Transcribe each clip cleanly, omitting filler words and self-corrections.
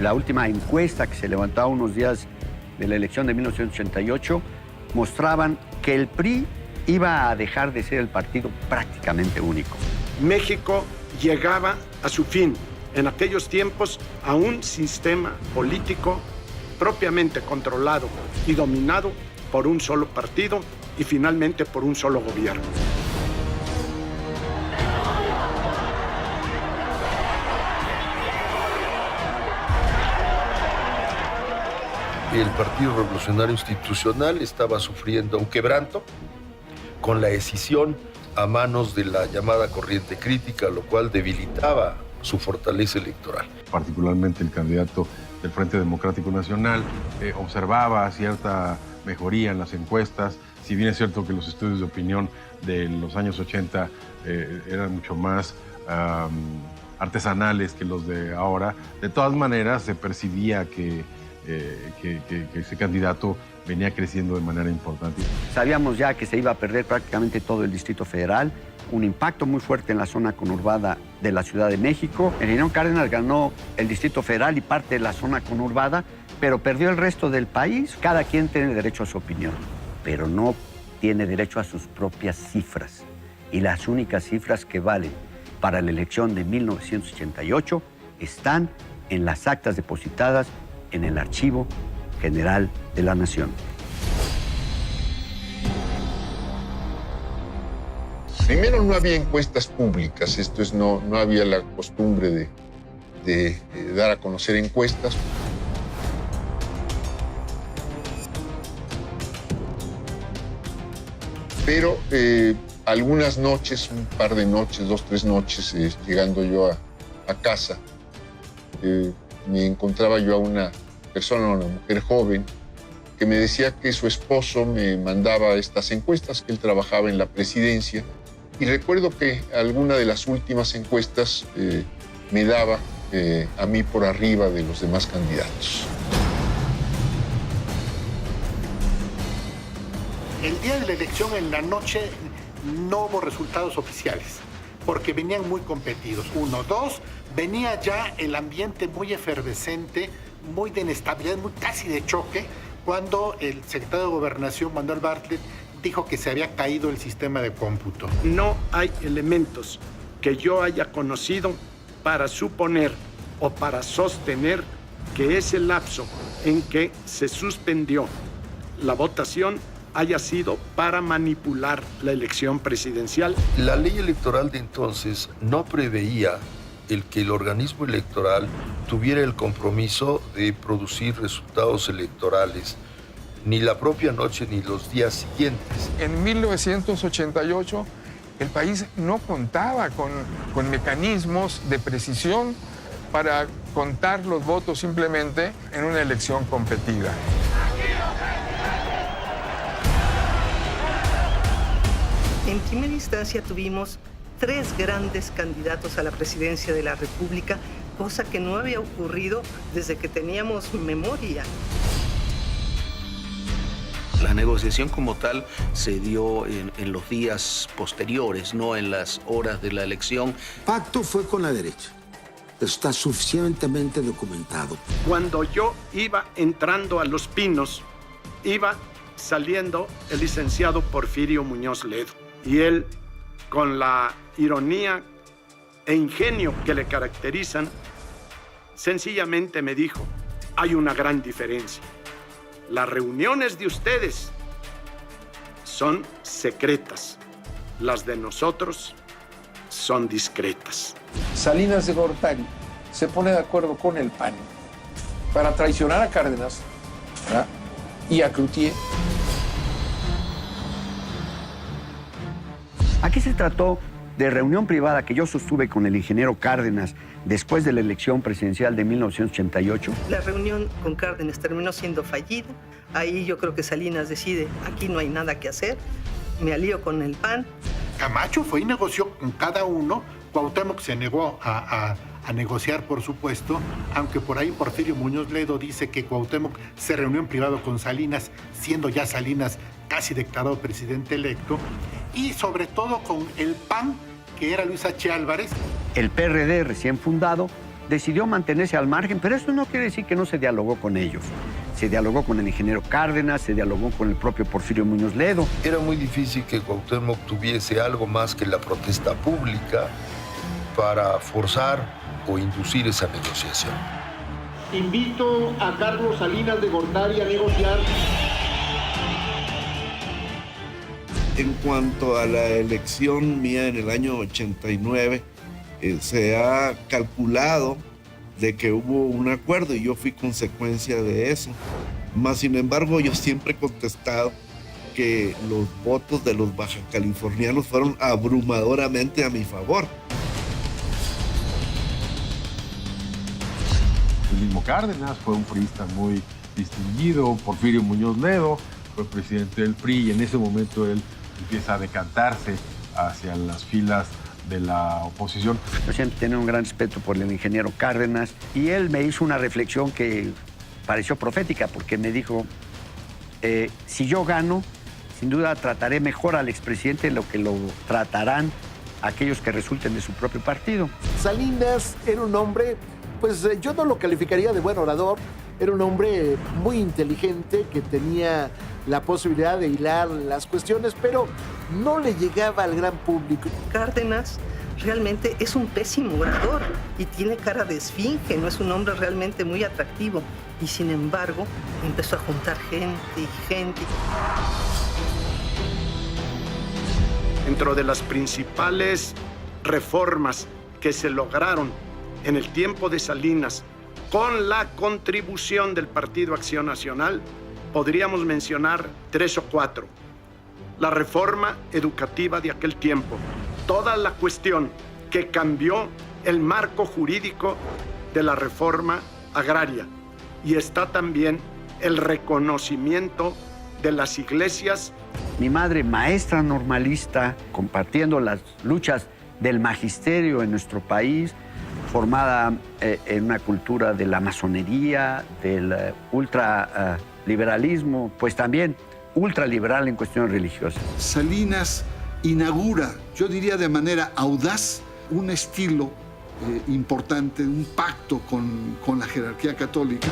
la última encuesta que se levantó a unos días de la elección de 1988 mostraban que el PRI iba a dejar de ser el partido prácticamente único. México llegaba a su fin en aquellos tiempos a un sistema político propiamente controlado y dominado por un solo partido y finalmente por un solo gobierno. El Partido Revolucionario Institucional estaba sufriendo un quebranto con la escisión a manos de la llamada corriente crítica, lo cual debilitaba su fortaleza electoral. Particularmente el candidato del Frente Democrático Nacional observaba cierta mejoría en las encuestas. Si bien es cierto que los estudios de opinión de los años 80 eran mucho más artesanales que los de ahora, de todas maneras se percibía que ese candidato venía creciendo de manera importante. Sabíamos ya que se iba a perder prácticamente todo el Distrito Federal, un impacto muy fuerte en la zona conurbada de la Ciudad de México. El ingeniero Cárdenas ganó el Distrito Federal y parte de la zona conurbada, pero perdió el resto del país. Cada quien tiene derecho a su opinión, pero no tiene derecho a sus propias cifras. Y las únicas cifras que valen para la elección de 1988 están en las actas depositadas en el Archivo General de la Nación. Primero, no había encuestas públicas, esto es, no había la costumbre de dar a conocer encuestas. Pero algunas noches, un par de noches, 2, 3 noches, llegando yo a casa, me encontraba yo a una persona, una mujer joven, que me decía que su esposo me mandaba estas encuestas, que él trabajaba en la presidencia. Y recuerdo que alguna de las últimas encuestas me daba a mí por arriba de los demás candidatos. El día de la elección, en la noche, no hubo resultados oficiales, porque venían muy competidos. 1, 2, venía ya el ambiente muy efervescente, muy de inestabilidad, muy casi de choque, cuando el secretario de Gobernación, Manuel Bartlett, dijo que se había caído el sistema de cómputo. No hay elementos que yo haya conocido para suponer o para sostener que ese lapso en que se suspendió la votación haya sido para manipular la elección presidencial. La ley electoral de entonces no preveía el que el organismo electoral tuviera el compromiso de producir resultados electorales ni la propia noche ni los días siguientes. En 1988 el país no contaba con mecanismos de precisión para contar los votos simplemente en una elección competida. En primera instancia tuvimos 3 grandes candidatos a la presidencia de la República, cosa que no había ocurrido desde que teníamos memoria. La negociación como tal se dio en los días posteriores, no en las horas de la elección. Pacto fue con la derecha. Está suficientemente documentado. Cuando yo iba entrando a Los Pinos, iba saliendo el licenciado Porfirio Muñoz Ledo. Y él, con la ironía e ingenio que le caracterizan, sencillamente me dijo: hay una gran diferencia. Las reuniones de ustedes son secretas. Las de nosotros son discretas. Salinas de Gortari se pone de acuerdo con el PAN para traicionar a Cárdenas, ¿verdad?, y a Cloutier. Aquí se trató de reunión privada que yo sostuve con el ingeniero Cárdenas después de la elección presidencial de 1988. La reunión con Cárdenas terminó siendo fallida. Ahí yo creo que Salinas decide, aquí no hay nada que hacer, me alío con el PAN. Camacho fue y negoció con cada uno. Cuauhtémoc se negó a negociar, por supuesto, aunque por ahí Porfirio Muñoz Ledo dice que Cuauhtémoc se reunió en privado con Salinas, siendo ya Salinas casi declarado presidente electo, y sobre todo con el PAN, que era Luis H. Álvarez. El PRD recién fundado decidió mantenerse al margen, pero eso no quiere decir que no se dialogó con ellos. Se dialogó con el ingeniero Cárdenas, se dialogó con el propio Porfirio Muñoz Ledo. Era muy difícil que Cuauhtémoc tuviese algo más que la protesta pública para forzar o inducir esa negociación. Invito a Carlos Salinas de Gortari a negociar. En cuanto a la elección mía en el año 89, se ha calculado de que hubo un acuerdo y yo fui consecuencia de eso. Más sin embargo, yo siempre he contestado que los votos de los bajacalifornianos fueron abrumadoramente a mi favor. El mismo Cárdenas fue un priista muy distinguido, Porfirio Muñoz Ledo fue presidente del PRI y en ese momento él empieza a decantarse hacia las filas de la oposición. Yo siempre tenía un gran respeto por el ingeniero Cárdenas y él me hizo una reflexión que pareció profética porque me dijo, si yo gano, sin duda trataré mejor al expresidente de lo que lo tratarán aquellos que resulten de su propio partido. Salinas era un hombre, pues yo no lo calificaría de buen orador, era un hombre muy inteligente que tenía la posibilidad de hilar las cuestiones, pero no le llegaba al gran público. Cárdenas realmente es un pésimo orador y tiene cara de esfinge, no es un hombre realmente muy atractivo. Y sin embargo, empezó a juntar gente y gente. Dentro de las principales reformas que se lograron en el tiempo de Salinas, con la contribución del Partido Acción Nacional, podríamos mencionar 3 o 4. La reforma educativa de aquel tiempo, toda la cuestión que cambió el marco jurídico de la reforma agraria. Y está también el reconocimiento de las iglesias. Mi madre, maestra normalista, compartiendo las luchas del magisterio en nuestro país, formada en una cultura de la masonería, del ultraliberalismo, pues también ultraliberal en cuestiones religiosas. Salinas inaugura, yo diría de manera audaz, un estilo importante, un pacto con la jerarquía católica.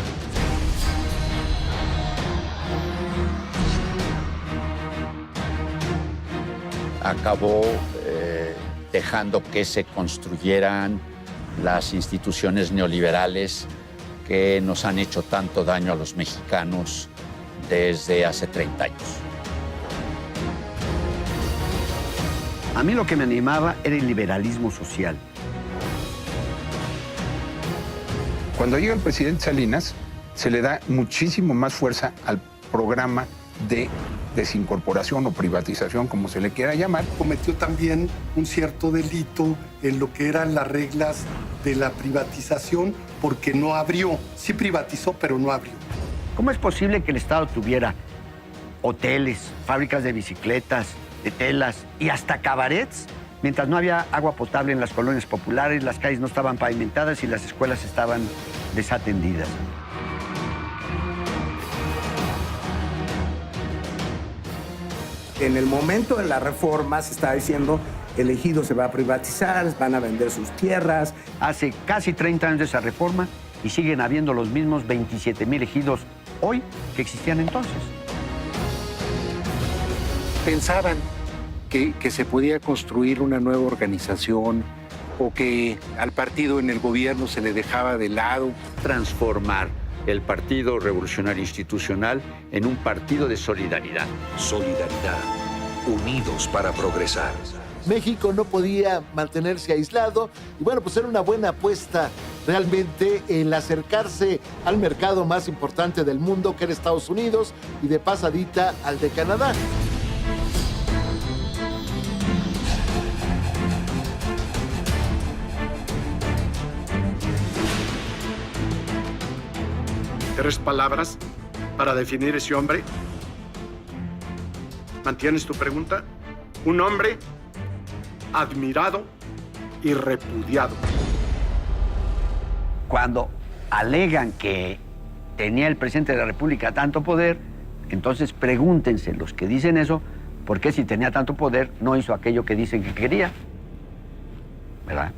Acabó dejando que se construyeran las instituciones neoliberales que nos han hecho tanto daño a los mexicanos desde hace 30 años. A mí lo que me animaba era el liberalismo social. Cuando llega el presidente Salinas, se le da muchísimo más fuerza al programa de desincorporación o privatización, como se le quiera llamar. Cometió también un cierto delito en lo que eran las reglas de la privatización porque no abrió. Sí privatizó, pero no abrió. ¿Cómo es posible que el Estado tuviera hoteles, fábricas de bicicletas, de telas y hasta cabarets, mientras no había agua potable en las colonias populares, las calles no estaban pavimentadas y las escuelas estaban desatendidas? En el momento de la reforma se está diciendo el ejido se va a privatizar, van a vender sus tierras. Hace casi 30 años de esa reforma y siguen habiendo los mismos 27,000 ejidos hoy que existían entonces. Pensaban que se podía construir una nueva organización o que al partido en el gobierno se le dejaba de lado. Transformar el Partido Revolucionario Institucional en un partido de solidaridad. Solidaridad, unidos para progresar. México no podía mantenerse aislado y bueno, pues era una buena apuesta realmente el acercarse al mercado más importante del mundo, que era Estados Unidos, y de pasadita al de Canadá. ¿3 palabras para definir ese hombre? ¿Mantienes tu pregunta? Un hombre admirado y repudiado. Cuando alegan que tenía el presidente de la República tanto poder, entonces pregúntense los que dicen eso, ¿por qué si tenía tanto poder no hizo aquello que dicen que quería? ¿Verdad?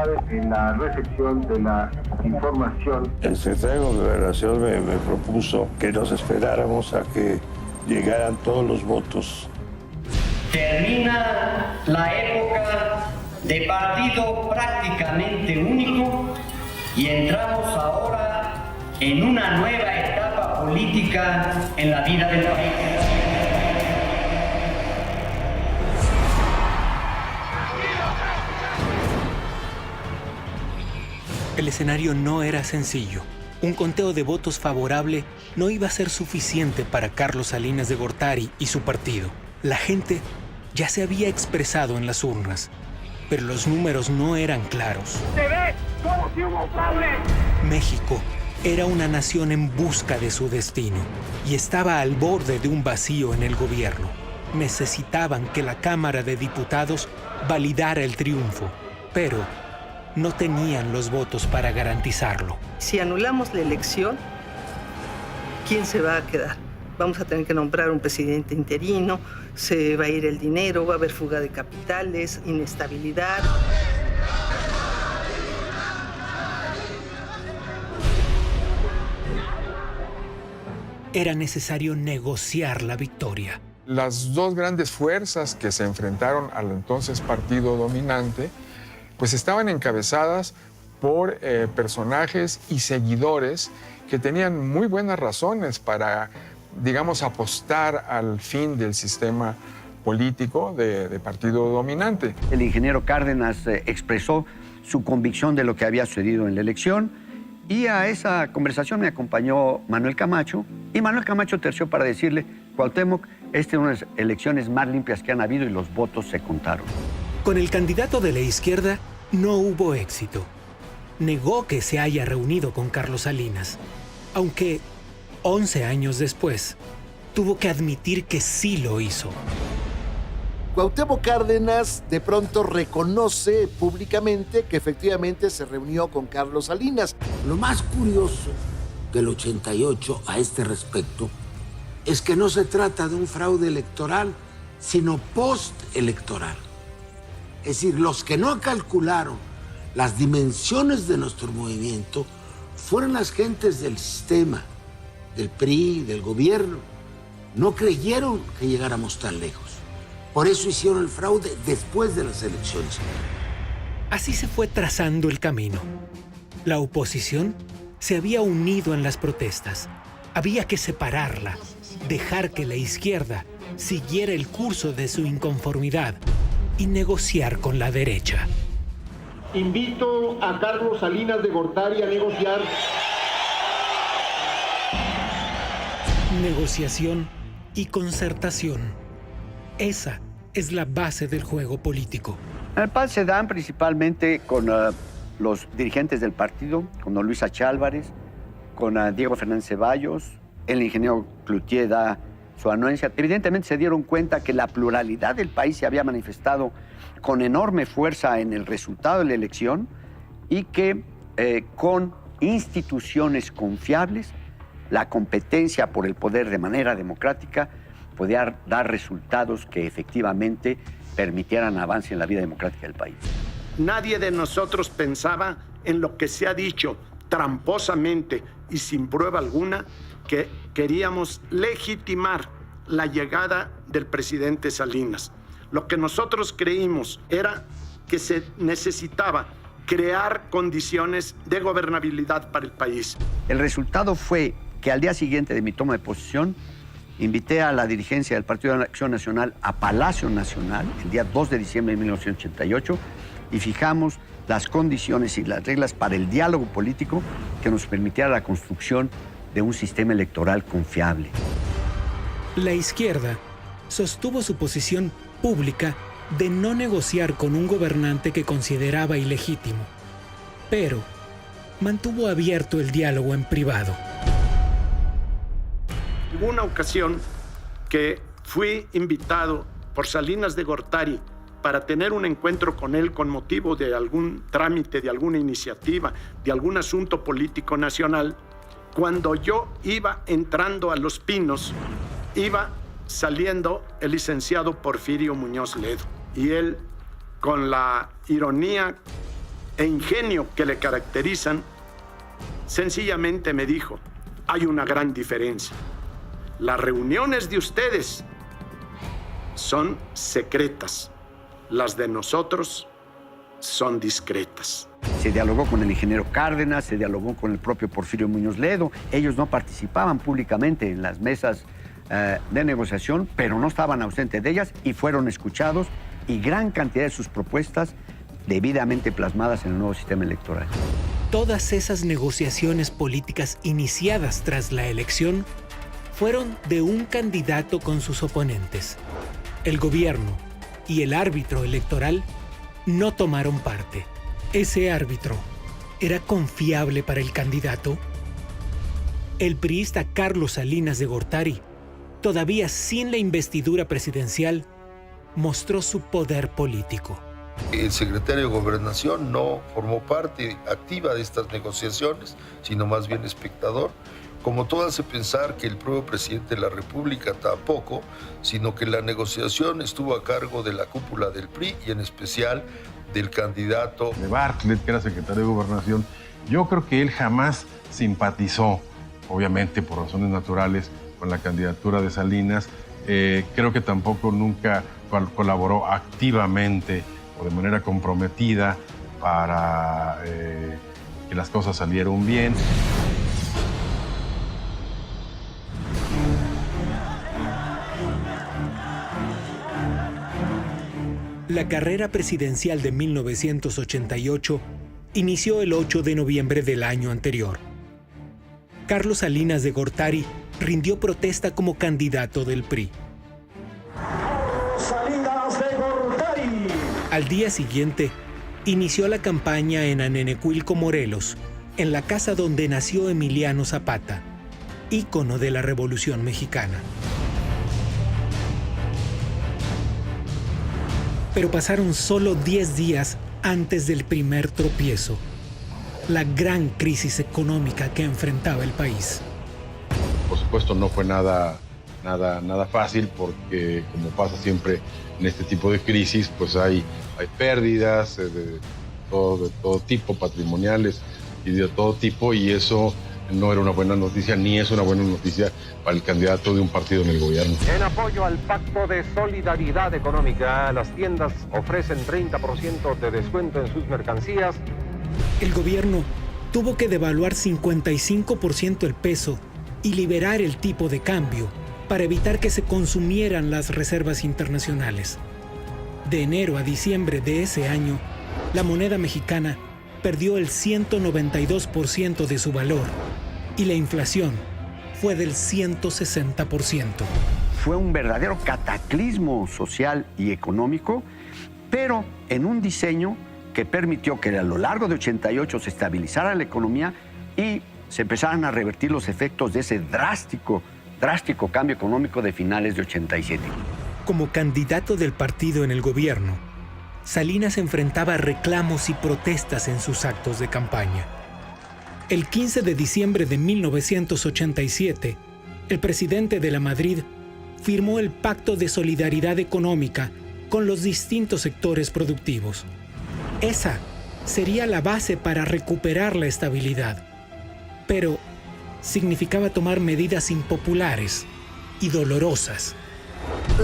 dificultades en la recepción de la información. El secretario de Gobernación me propuso que nos esperáramos a que llegaran todos los votos. Termina la época de partido prácticamente único y entramos ahora en una nueva etapa política en la vida del país. El escenario no era sencillo. Un conteo de votos favorable no iba a ser suficiente para Carlos Salinas de Gortari y su partido. La gente ya se había expresado en las urnas, pero los números no eran claros. ¡Se ve como si hubo fraude! México era una nación en busca de su destino y estaba al borde de un vacío en el gobierno. Necesitaban que la Cámara de Diputados validara el triunfo, pero no tenían los votos para garantizarlo. Si anulamos la elección, ¿quién se va a quedar? Vamos a tener que nombrar un presidente interino, se va a ir el dinero, va a haber fuga de capitales, inestabilidad. Era necesario negociar la victoria. Las dos grandes fuerzas que se enfrentaron al entonces partido dominante pues estaban encabezadas por personajes y seguidores que tenían muy buenas razones para, digamos, apostar al fin del sistema político de partido dominante. El ingeniero Cárdenas expresó su convicción de lo que había sucedido en la elección y a esa conversación me acompañó Manuel Camacho y Manuel Camacho terció para decirle: Cuauhtémoc, esta es una de las elecciones más limpias que han habido y los votos se contaron. Con el candidato de la izquierda no hubo éxito. Negó que se haya reunido con Carlos Salinas, aunque 11 años después tuvo que admitir que sí lo hizo. Cuauhtémoc Cárdenas de pronto reconoce públicamente que efectivamente se reunió con Carlos Salinas. Lo más curioso del 88 a este respecto es que no se trata de un fraude electoral, sino postelectoral. Es decir, los que no calcularon las dimensiones de nuestro movimiento fueron las gentes del sistema, del PRI, del gobierno. No creyeron que llegáramos tan lejos. Por eso hicieron el fraude después de las elecciones. Así se fue trazando el camino. La oposición se había unido en las protestas. Había que separarla, dejar que la izquierda siguiera el curso de su inconformidad y negociar con la derecha. Invito a Carlos Salinas de Gortari a negociar. Negociación y concertación. Esa es la base del juego político. El PAN se dan principalmente con los dirigentes del partido, con don Luis H. Álvarez, con Diego Fernández Ceballos, el ingeniero Cloutier da su anuencia. Evidentemente se dieron cuenta que la pluralidad del país se había manifestado con enorme fuerza en el resultado de la elección y que con instituciones confiables, la competencia por el poder de manera democrática podía dar resultados que efectivamente permitieran avance en la vida democrática del país. Nadie de nosotros pensaba en lo que se ha dicho tramposamente y sin prueba alguna, que queríamos legitimar la llegada del presidente Salinas. Lo que nosotros creímos era que se necesitaba crear condiciones de gobernabilidad para el país. El resultado fue que al día siguiente de mi toma de posesión, invité a la dirigencia del Partido de Acción Nacional a Palacio Nacional el día 2 de diciembre de 1988 y fijamos las condiciones y las reglas para el diálogo político que nos permitiera la construcción de un sistema electoral confiable. La izquierda sostuvo su posición pública de no negociar con un gobernante que consideraba ilegítimo, pero mantuvo abierto el diálogo en privado. Hubo una ocasión que fui invitado por Salinas de Gortari para tener un encuentro con él con motivo de algún trámite, de alguna iniciativa, de algún asunto político nacional. Cuando yo iba entrando a Los Pinos, iba saliendo el licenciado Porfirio Muñoz Ledo. Y él, con la ironía e ingenio que le caracterizan, sencillamente me dijo, hay una gran diferencia. Las reuniones de ustedes son secretas, las de nosotros son discretas. Se dialogó con el ingeniero Cárdenas, se dialogó con el propio Porfirio Muñoz Ledo. Ellos no participaban públicamente en las mesas de negociación, pero no estaban ausentes de ellas y fueron escuchados, y gran cantidad de sus propuestas debidamente plasmadas en el nuevo sistema electoral. Todas esas negociaciones políticas iniciadas tras la elección fueron de un candidato con sus oponentes. El gobierno y el árbitro electoral no tomaron parte. ¿Ese árbitro era confiable para el candidato? El priista Carlos Salinas de Gortari, todavía sin la investidura presidencial, mostró su poder político. El secretario de Gobernación no formó parte activa de estas negociaciones, sino más bien espectador, como todo hace pensar que el propio presidente de la República tampoco, sino que la negociación estuvo a cargo de la cúpula del PRI y en especial del candidato de Bartlett, que era secretario de Gobernación. Yo creo que él jamás simpatizó, obviamente por razones naturales, con la candidatura de Salinas. Creo que tampoco nunca colaboró activamente o de manera comprometida para que las cosas salieran bien. La carrera presidencial de 1988 inició el 8 de noviembre del año anterior. Carlos Salinas de Gortari rindió protesta como candidato del PRI. Salinas de Gortari. Al día siguiente, inició la campaña en Anenecuilco, Morelos, en la casa donde nació Emiliano Zapata, ícono de la Revolución Mexicana. Pero pasaron solo 10 días antes del primer tropiezo, la gran crisis económica que enfrentaba el país. Por supuesto no fue nada fácil porque, como pasa siempre en este tipo de crisis, pues hay pérdidas de todo tipo, patrimoniales y de todo tipo, y eso no era una buena noticia, ni es una buena noticia para el candidato de un partido en el gobierno. En apoyo al Pacto de Solidaridad Económica, las tiendas ofrecen 30% de descuento en sus mercancías. El gobierno tuvo que devaluar 55% el peso y liberar el tipo de cambio para evitar que se consumieran las reservas internacionales. De enero a diciembre de ese año, la moneda mexicana perdió el 192% de su valor y la inflación fue del 160%. Fue un verdadero cataclismo social y económico, pero en un diseño que permitió que a lo largo de 88 se estabilizara la economía y se empezaran a revertir los efectos de ese drástico cambio económico de finales de 87. Como candidato del partido en el gobierno, Salinas enfrentaba reclamos y protestas en sus actos de campaña. El 15 de diciembre de 1987, el presidente de la Madrid firmó el Pacto de Solidaridad Económica con los distintos sectores productivos. Esa sería la base para recuperar la estabilidad, pero significaba tomar medidas impopulares y dolorosas.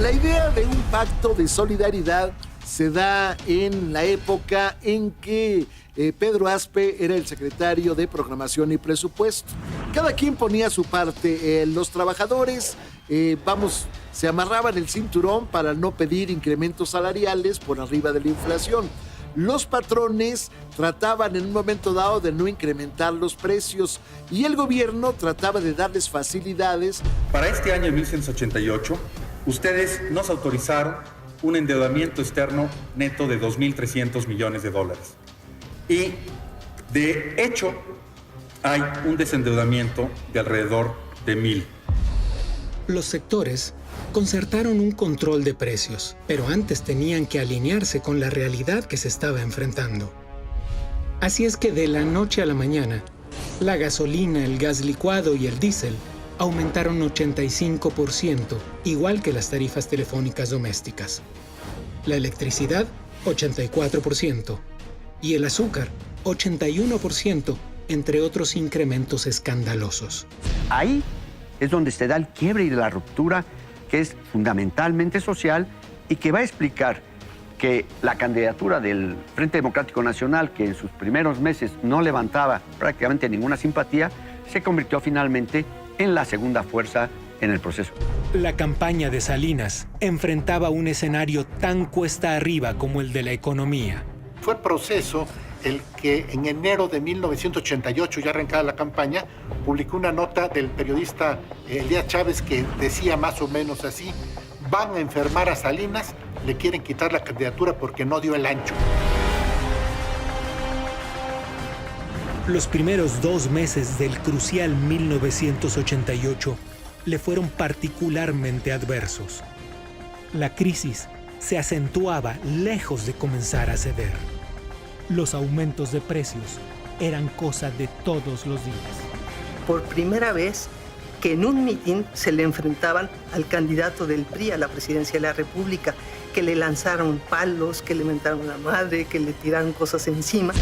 La idea de un pacto de solidaridad se da en la época en que Pedro Aspe era el secretario de Programación y Presupuesto. Cada quien ponía su parte. Los trabajadores, se amarraban el cinturón para no pedir incrementos salariales por arriba de la inflación. Los patrones trataban en un momento dado de no incrementar los precios y el gobierno trataba de darles facilidades. Para este año 1988, ustedes nos autorizaron un endeudamiento externo neto de 2.300 millones de dólares. Y, de hecho, hay un desendeudamiento de alrededor de 1.000. Los sectores concertaron un control de precios, pero antes tenían que alinearse con la realidad que se estaba enfrentando. Así es que de la noche a la mañana, la gasolina, el gas licuado y el diésel aumentaron 85%, igual que las tarifas telefónicas domésticas. La electricidad, 84%. y el azúcar 81%, entre otros incrementos escandalosos. Ahí es donde se da el quiebre y la ruptura, que es fundamentalmente social y que va a explicar que la candidatura del Frente Democrático Nacional, que en sus primeros meses no levantaba prácticamente ninguna simpatía, se convirtió finalmente en la segunda fuerza en el proceso. La campaña de Salinas enfrentaba un escenario tan cuesta arriba como el de la economía. Fue Proceso el que en enero de 1988, ya arrancada la campaña, publicó una nota del periodista Elías Chávez que decía más o menos así: van a enfermar a Salinas, le quieren quitar la candidatura porque no dio el ancho. Los primeros 2 meses del crucial 1988 le fueron particularmente adversos. La crisis se acentuaba lejos de comenzar a ceder. Los aumentos de precios eran cosa de todos los días. Por primera vez que en un mitin se le enfrentaban al candidato del PRI a la presidencia de la República, que le lanzaron palos, que le mentaron la madre, que le tiraron cosas encima.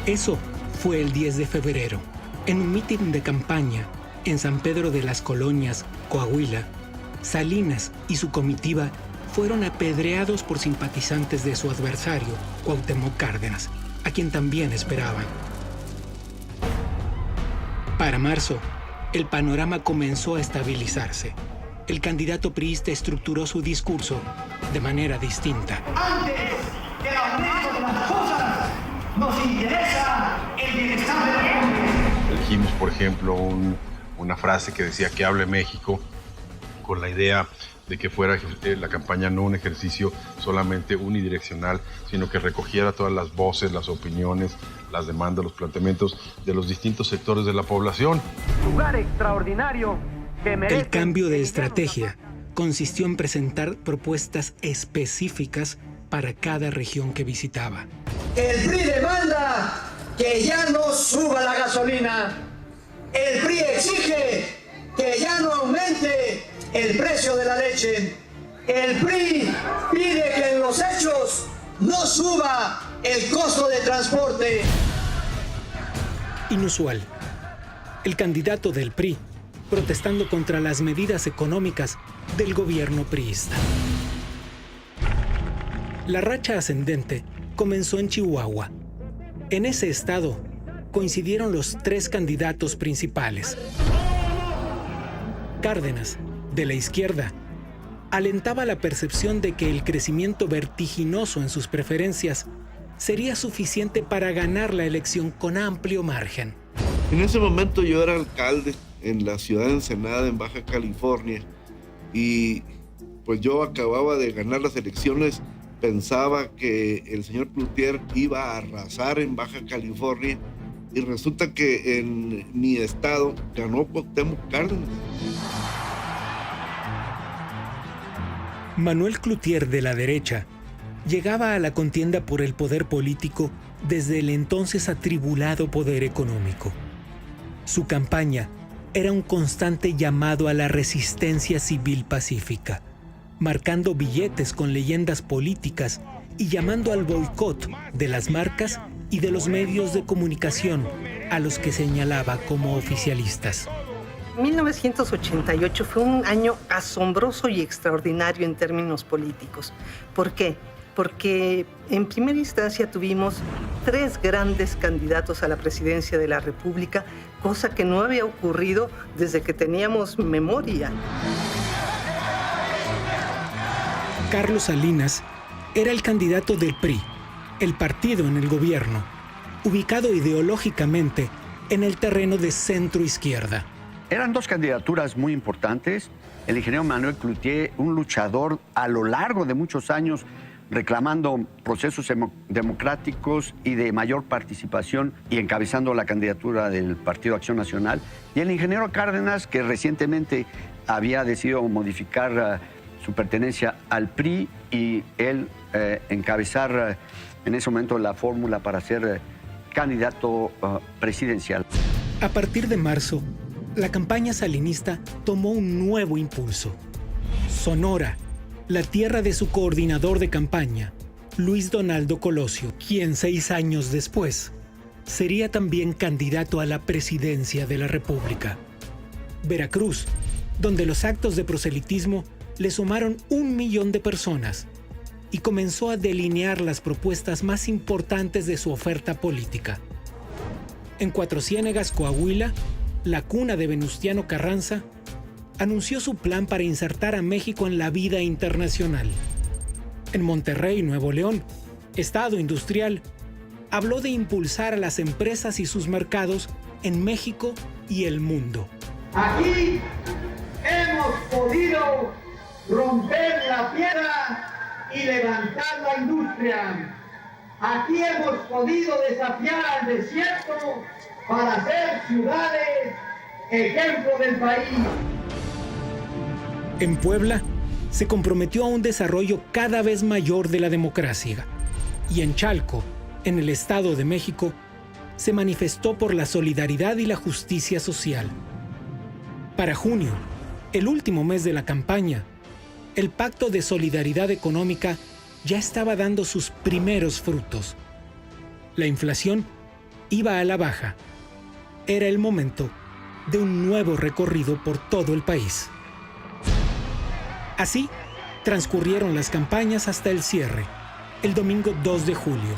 Eso fue el 10 de febrero, en un mitin de campaña en San Pedro de las Colonias, Coahuila. Salinas y su comitiva fueron apedreados por simpatizantes de su adversario, Cuauhtémoc Cárdenas, a quien también esperaban. Para marzo, el panorama comenzó a estabilizarse. El candidato priista estructuró su discurso de manera distinta. Antes del aumento de las cosas, nos interesa el bienestar de la gente. Elegimos, por ejemplo, una frase que decía que hable México, con la idea de que fuera la campaña no un ejercicio solamente unidireccional, sino que recogiera todas las voces, las opiniones, las demandas, los planteamientos de los distintos sectores de la población. Lugar extraordinario que merece. El cambio de estrategia consistió en presentar propuestas específicas para cada región que visitaba. El PRI demanda que ya no suba la gasolina. El PRI exige que ya no aumente el precio de la leche. El PRI pide que en los hechos no suba el costo de transporte. Inusual. El candidato del PRI protestando contra las medidas económicas del gobierno priista. La racha ascendente comenzó en Chihuahua. En ese estado coincidieron los 3 candidatos principales. Cárdenas, de la izquierda, alentaba la percepción de que el crecimiento vertiginoso en sus preferencias sería suficiente para ganar la elección con amplio margen. En ese momento yo era alcalde en la ciudad de Ensenada, en Baja California, y pues yo acababa de ganar las elecciones. Pensaba que el señor Cloutier iba a arrasar en Baja California y resulta que en mi estado ganó Cuauhtémoc Cárdenas. Manuel Cloutier, de la derecha, llegaba a la contienda por el poder político desde el entonces atribulado poder económico. Su campaña era un constante llamado a la resistencia civil pacífica, marcando billetes con leyendas políticas y llamando al boicot de las marcas y de los medios de comunicación a los que señalaba como oficialistas. 1988 fue un año asombroso y extraordinario en términos políticos. ¿Por qué? Porque en primera instancia tuvimos 3 grandes candidatos a la presidencia de la República, cosa que no había ocurrido desde que teníamos memoria. Carlos Salinas era el candidato del PRI, el partido en el gobierno, ubicado ideológicamente en el terreno de centro-izquierda. Eran 2 candidaturas muy importantes. El ingeniero Manuel Cloutier, un luchador a lo largo de muchos años reclamando procesos democráticos y de mayor participación y encabezando la candidatura del Partido Acción Nacional. Y el ingeniero Cárdenas, que recientemente había decidido modificar su pertenencia al PRI y él encabezar en ese momento la fórmula para ser candidato presidencial. A partir de marzo, la campaña salinista tomó un nuevo impulso. Sonora, la tierra de su coordinador de campaña, Luis Donaldo Colosio, quien 6 años después sería también candidato a la presidencia de la República. Veracruz, donde los actos de proselitismo le sumaron 1 millón de personas y comenzó a delinear las propuestas más importantes de su oferta política. En Cuatro Ciénegas, Coahuila, la cuna de Venustiano Carranza, anunció su plan para insertar a México en la vida internacional. En Monterrey, Nuevo León, estado industrial, habló de impulsar a las empresas y sus mercados en México y el mundo. Aquí hemos podido romper la piedra y levantar la industria. Aquí hemos podido desafiar al desierto para hacer ciudades ejemplo del país. En Puebla, se comprometió a un desarrollo cada vez mayor de la democracia. Y en Chalco, en el Estado de México, se manifestó por la solidaridad y la justicia social. Para junio, el último mes de la campaña, el Pacto de Solidaridad Económica ya estaba dando sus primeros frutos. La inflación iba a la baja. Era el momento de un nuevo recorrido por todo el país. Así, transcurrieron las campañas hasta el cierre, el domingo 2 de julio.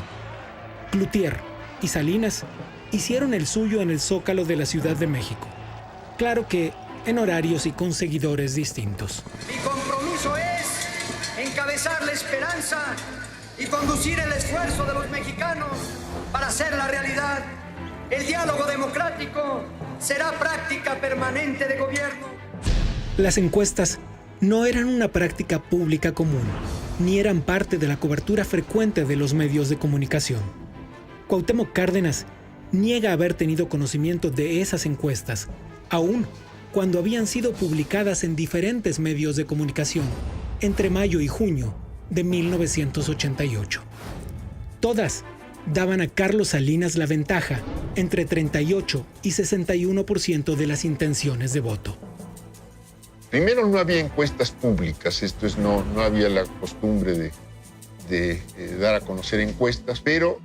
Cloutier y Salinas hicieron el suyo en el Zócalo de la Ciudad de México. Claro que en horarios y con seguidores distintos. Mi compromiso es encabezar la esperanza y conducir el esfuerzo de los mexicanos para hacer la realidad. El diálogo democrático será práctica permanente de gobierno. Las encuestas no eran una práctica pública común, ni eran parte de la cobertura frecuente de los medios de comunicación. Cuauhtémoc Cárdenas niega haber tenido conocimiento de esas encuestas, aún cuando habían sido publicadas en diferentes medios de comunicación entre mayo y junio de 1988. Todas daban a Carlos Salinas la ventaja entre 38 y 61% de las intenciones de voto. Primero, no había encuestas públicas, esto es, no había la costumbre de dar a conocer encuestas, pero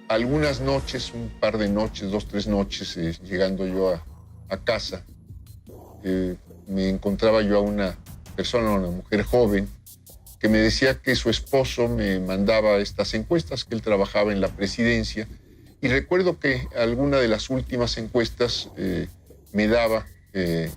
algunas noches, un par de noches, 2, 3 noches, llegando yo a casa, me encontraba yo a una persona, una mujer joven, que me decía que su esposo me mandaba estas encuestas, que él trabajaba en la presidencia, y recuerdo que alguna de las últimas encuestas me daba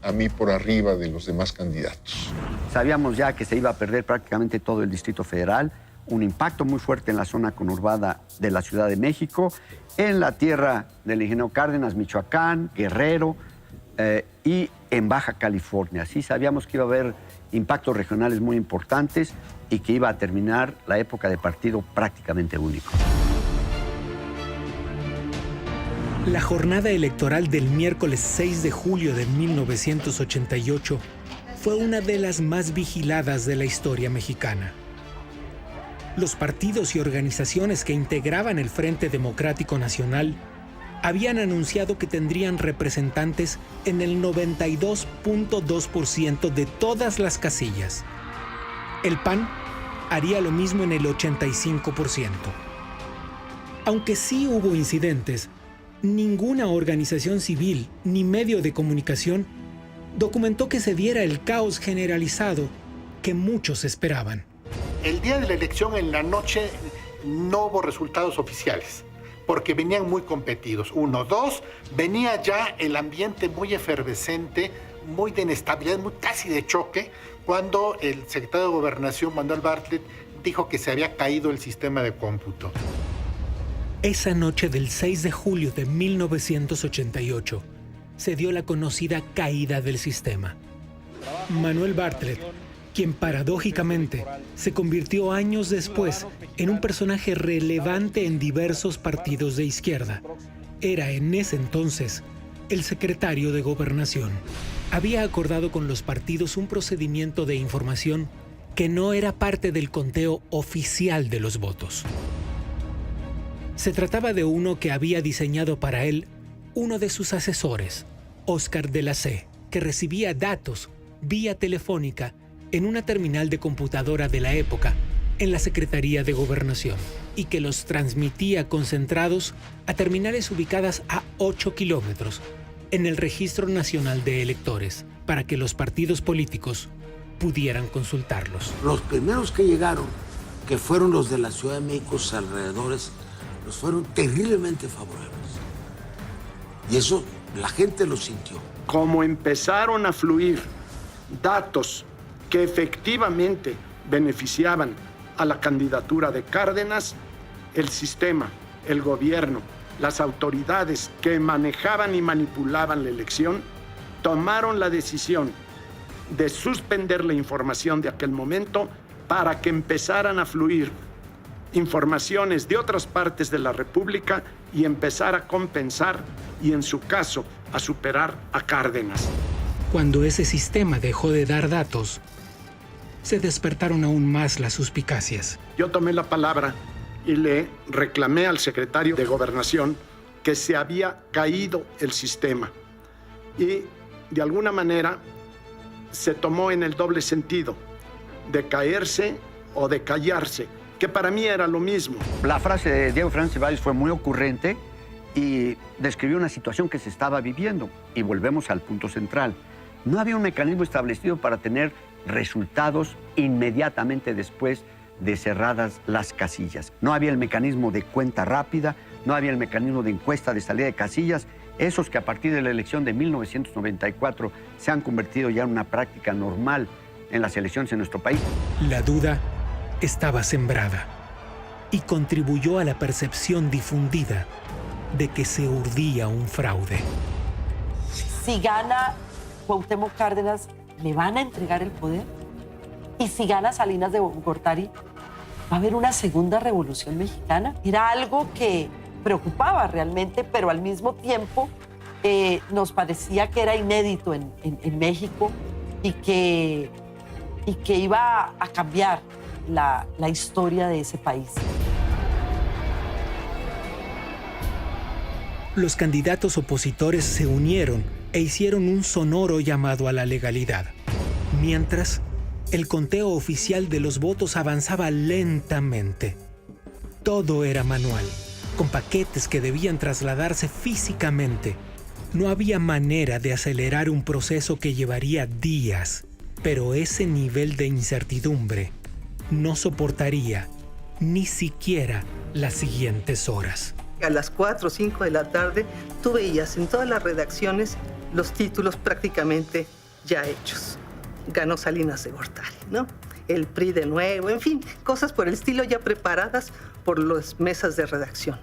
a mí por arriba de los demás candidatos. Sabíamos ya que se iba a perder prácticamente todo el Distrito Federal, un impacto muy fuerte en la zona conurbada de la Ciudad de México, en la tierra del ingeniero Cárdenas, Michoacán, Guerrero y en Baja California. Sí sabíamos que iba a haber impactos regionales muy importantes y que iba a terminar la época de partido prácticamente único. La jornada electoral del miércoles 6 de julio de 1988 fue una de las más vigiladas de la historia mexicana. Los partidos y organizaciones que integraban el Frente Democrático Nacional habían anunciado que tendrían representantes en el 92.2% de todas las casillas. El PAN haría lo mismo en el 85%. Aunque sí hubo incidentes, ninguna organización civil ni medio de comunicación documentó que se diera el caos generalizado que muchos esperaban. El día de la elección, en la noche, no hubo resultados oficiales, porque venían muy competidos. 1, 2, venía ya el ambiente muy efervescente, muy de inestabilidad, muy casi de choque, cuando el secretario de Gobernación, Manuel Bartlett, dijo que se había caído el sistema de cómputo. Esa noche del 6 de julio de 1988 se dio la conocida caída del sistema. Manuel Bartlett, quien paradójicamente se convirtió años después en un personaje relevante en diversos partidos de izquierda, era en ese entonces el secretario de Gobernación. Había acordado con los partidos un procedimiento de información que no era parte del conteo oficial de los votos. Se trataba de uno que había diseñado para él uno de sus asesores, Óscar de la C., que recibía datos vía telefónica en una terminal de computadora de la época en la Secretaría de Gobernación y que los transmitía concentrados a terminales ubicadas a 8 kilómetros en el Registro Nacional de Electores para que los partidos políticos pudieran consultarlos. Los primeros que llegaron, que fueron los de la Ciudad de México, sus alrededores, los fueron terriblemente favorables. Y eso la gente lo sintió. Como empezaron a fluir datos que efectivamente beneficiaban a la candidatura de Cárdenas, el sistema, el gobierno, las autoridades que manejaban y manipulaban la elección, tomaron la decisión de suspender la información de aquel momento para que empezaran a fluir informaciones de otras partes de la República y empezar a compensar y, en su caso, a superar a Cárdenas. Cuando ese sistema dejó de dar datos, se despertaron aún más las suspicacias. Yo tomé la palabra y le reclamé al secretario de Gobernación que se había caído el sistema. Y de alguna manera se tomó en el doble sentido, de caerse o de callarse, que para mí era lo mismo. La frase de Diego Fernández Ceballos fue muy ocurrente y describió una situación que se estaba viviendo. Y volvemos al punto central. No había un mecanismo establecido para tener resultados inmediatamente después de cerradas las casillas. No había el mecanismo de cuenta rápida, no había el mecanismo de encuesta de salida de casillas, esos que a partir de la elección de 1994 se han convertido ya en una práctica normal en las elecciones en nuestro país. La duda estaba sembrada y contribuyó a la percepción difundida de que se urdía un fraude. Si gana Cuauhtémoc Cárdenas, ¿le van a entregar el poder? Y si gana Salinas de Gortari, ¿va a haber una segunda revolución mexicana? Era algo que preocupaba realmente, pero al mismo tiempo nos parecía que era inédito en México y que iba a cambiar la historia de ese país. Los candidatos opositores se unieron e hicieron un sonoro llamado a la legalidad. Mientras, el conteo oficial de los votos avanzaba lentamente. Todo era manual, con paquetes que debían trasladarse físicamente. No había manera de acelerar un proceso que llevaría días, pero ese nivel de incertidumbre no soportaría ni siquiera las siguientes horas. A las 4 o 5 de la tarde, tú veías en todas las redacciones los títulos prácticamente ya hechos. Ganó Salinas de Gortari, ¿no? El PRI de nuevo, en fin, cosas por el estilo ya preparadas por las mesas de redacción.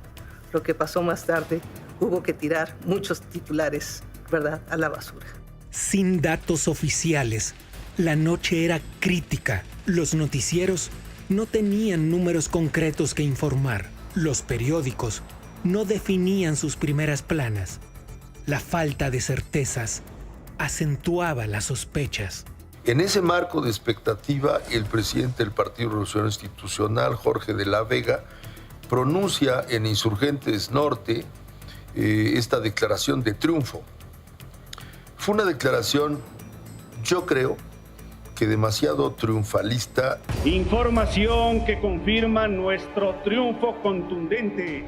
Lo que pasó más tarde, hubo que tirar muchos titulares, ¿verdad?, a la basura. Sin datos oficiales, la noche era crítica. Los noticieros no tenían números concretos que informar. Los periódicos no definían sus primeras planas. La falta de certezas acentuaba las sospechas. En ese marco de expectativa, el presidente del Partido Revolucionario Institucional, Jorge de la Vega, pronuncia en Insurgentes Norte esta declaración de triunfo. Fue una declaración, yo creo, que demasiado triunfalista. Información que confirma nuestro triunfo contundente,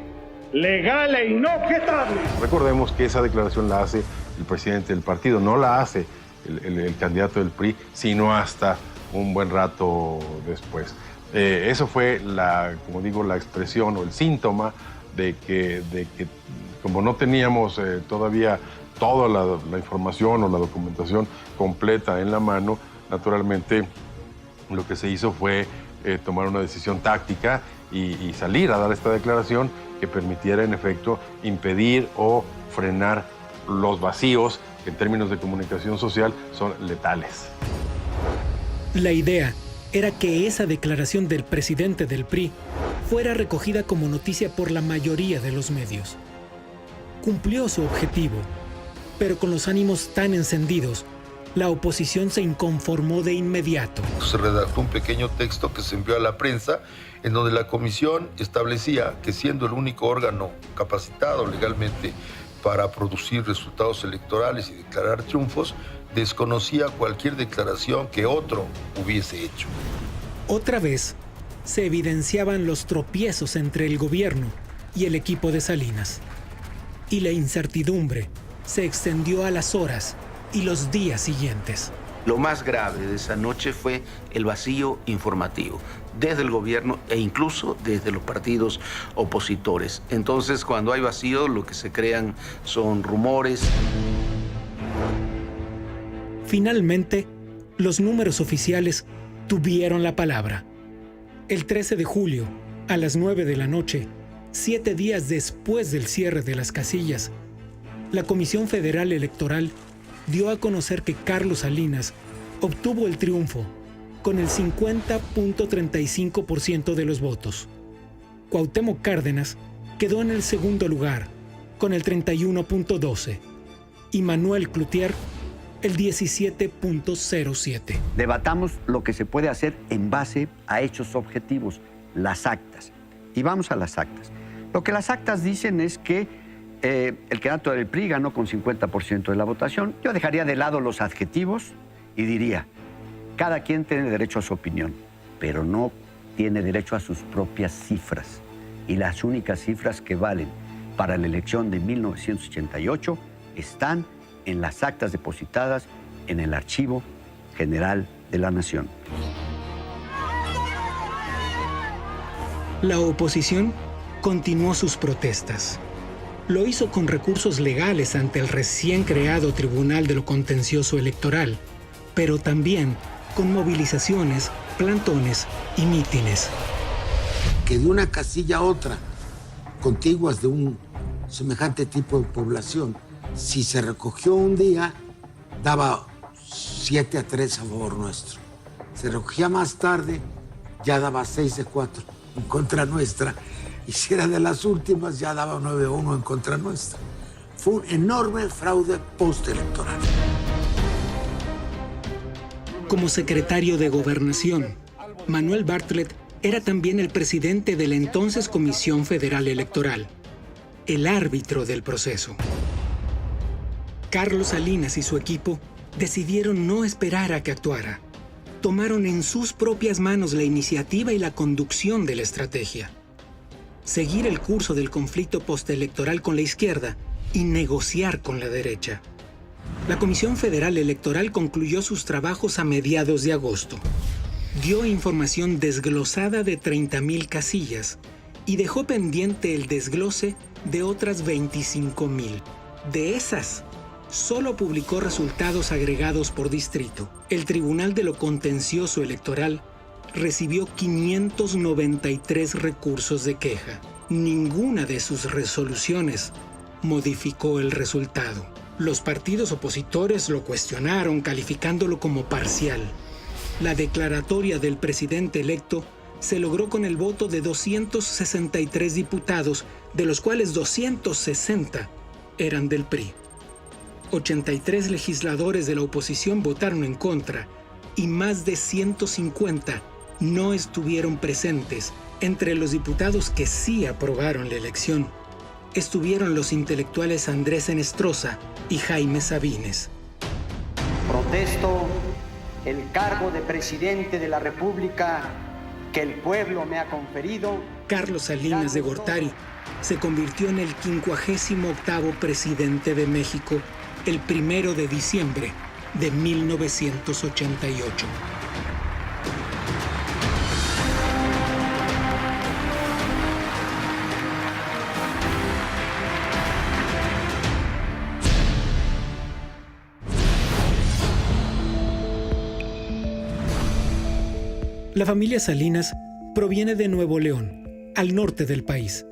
legal e inobjetable. Recordemos que esa declaración la hace el presidente del partido, no la hace el candidato del PRI, sino hasta un buen rato después. Eso fue como digo, la expresión o el síntoma de que como no teníamos todavía toda la información o la documentación completa en la mano, naturalmente lo que se hizo fue tomar una decisión táctica y salir a dar esta declaración que permitiera en efecto impedir o frenar los vacíos que en términos de comunicación social son letales. La idea era que esa declaración del presidente del PRI fuera recogida como noticia por la mayoría de los medios. Cumplió su objetivo, pero con los ánimos tan encendidos La oposición se inconformó de inmediato. Se redactó un pequeño texto que se envió a la prensa en donde la comisión establecía que, siendo el único órgano capacitado legalmente para producir resultados electorales y declarar triunfos, desconocía cualquier declaración que otro hubiese hecho. Otra vez se evidenciaban los tropiezos entre el gobierno y el equipo de Salinas. Y la incertidumbre se extendió a las horas y los días siguientes. Lo más grave de esa noche fue el vacío informativo, desde el gobierno e incluso desde los partidos opositores. Entonces, cuando hay vacío, lo que se crean son rumores. Finalmente, los números oficiales tuvieron la palabra. El 13 de julio, a las 9 de la noche, 7 días después del cierre de las casillas, la Comisión Federal Electoral dio a conocer que Carlos Salinas obtuvo el triunfo con el 50.35% de los votos. Cuauhtémoc Cárdenas quedó en el segundo lugar con el 31.12% y Manuel Cloutier el 17.07%. Debatamos lo que se puede hacer en base a hechos objetivos, las actas. Y vamos a las actas. Lo que las actas dicen es que el candidato del PRI ganó con 50% de la votación. Yo dejaría de lado los adjetivos y diría, cada quien tiene derecho a su opinión, pero no tiene derecho a sus propias cifras. Y las únicas cifras que valen para la elección de 1988 están en las actas depositadas en el Archivo General de la Nación. La oposición continuó sus protestas. Lo hizo con recursos legales ante el recién creado Tribunal de lo Contencioso Electoral, pero también con movilizaciones, plantones y mítines. Que de una casilla a otra, contiguas de un semejante tipo de población, si se recogió un día, daba 7-3 a favor nuestro. Se recogía más tarde, ya daba 6-4 en contra nuestra. Y si era de las últimas, ya daba 9-1 en contra nuestra. Fue un enorme fraude postelectoral. Como secretario de Gobernación, Manuel Bartlett era también el presidente de la entonces Comisión Federal Electoral, el árbitro del proceso. Carlos Salinas y su equipo decidieron no esperar a que actuara. Tomaron en sus propias manos la iniciativa y la conducción de la estrategia. Seguir el curso del conflicto postelectoral con la izquierda y negociar con la derecha. La Comisión Federal Electoral concluyó sus trabajos a mediados de agosto. Dio información desglosada de 30,000 casillas y dejó pendiente el desglose de otras 25,000. De esas, solo publicó resultados agregados por distrito. El Tribunal de lo Contencioso Electoral recibió 593 recursos de queja. Ninguna de sus resoluciones modificó el resultado. Los partidos opositores lo cuestionaron, calificándolo como parcial. La declaratoria del presidente electo se logró con el voto de 263 diputados, de los cuales 260 eran del PRI. 83 legisladores de la oposición votaron en contra y más de 150 no estuvieron presentes. Entre los diputados que sí aprobaron la elección estuvieron los intelectuales Andrés Enestrosa y Jaime Sabines. Protesto el cargo de presidente de la República que el pueblo me ha conferido. Carlos Salinas de Gortari se convirtió en el 58º presidente de México el 1 de diciembre de 1988. La familia Salinas proviene de Nuevo León, al norte del país.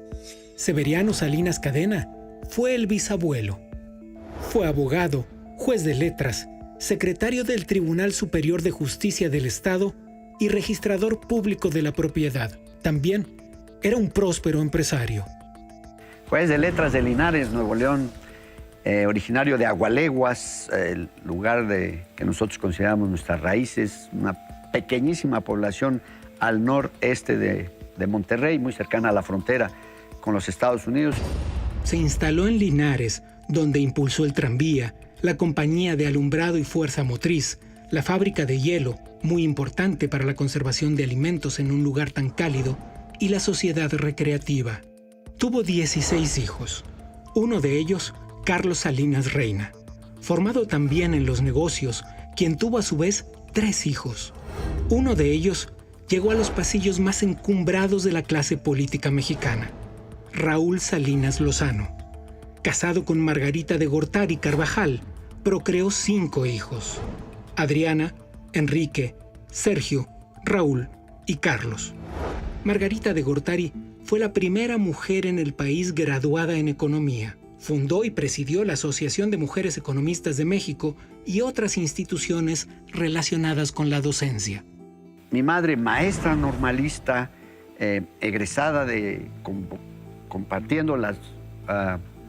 Severiano Salinas Cadena fue el bisabuelo. Fue abogado, juez de letras, secretario del Tribunal Superior de Justicia del Estado y registrador público de la propiedad. También era un próspero empresario. Juez de letras de Linares, Nuevo León. originario de Agualeguas, el lugar que nosotros consideramos nuestras raíces, una pequeñísima población al noreste de Monterrey, muy cercana a la frontera con los Estados Unidos. Se instaló en Linares, donde impulsó el tranvía, la compañía de alumbrado y fuerza motriz, la fábrica de hielo, muy importante para la conservación de alimentos en un lugar tan cálido, y la sociedad recreativa. Tuvo 16 hijos. Uno de ellos, Carlos Salinas Reina, formado también en los negocios, quien tuvo a su vez 3 hijos. Uno de ellos llegó a los pasillos más encumbrados de la clase política mexicana, Raúl Salinas Lozano. Casado con Margarita de Gortari Carvajal, procreó 5 hijos: Adriana, Enrique, Sergio, Raúl y Carlos. Margarita de Gortari fue la primera mujer en el país graduada en economía. Fundó y presidió la Asociación de Mujeres Economistas de México y otras instituciones relacionadas con la docencia. Mi madre, maestra normalista, egresada compartiendo las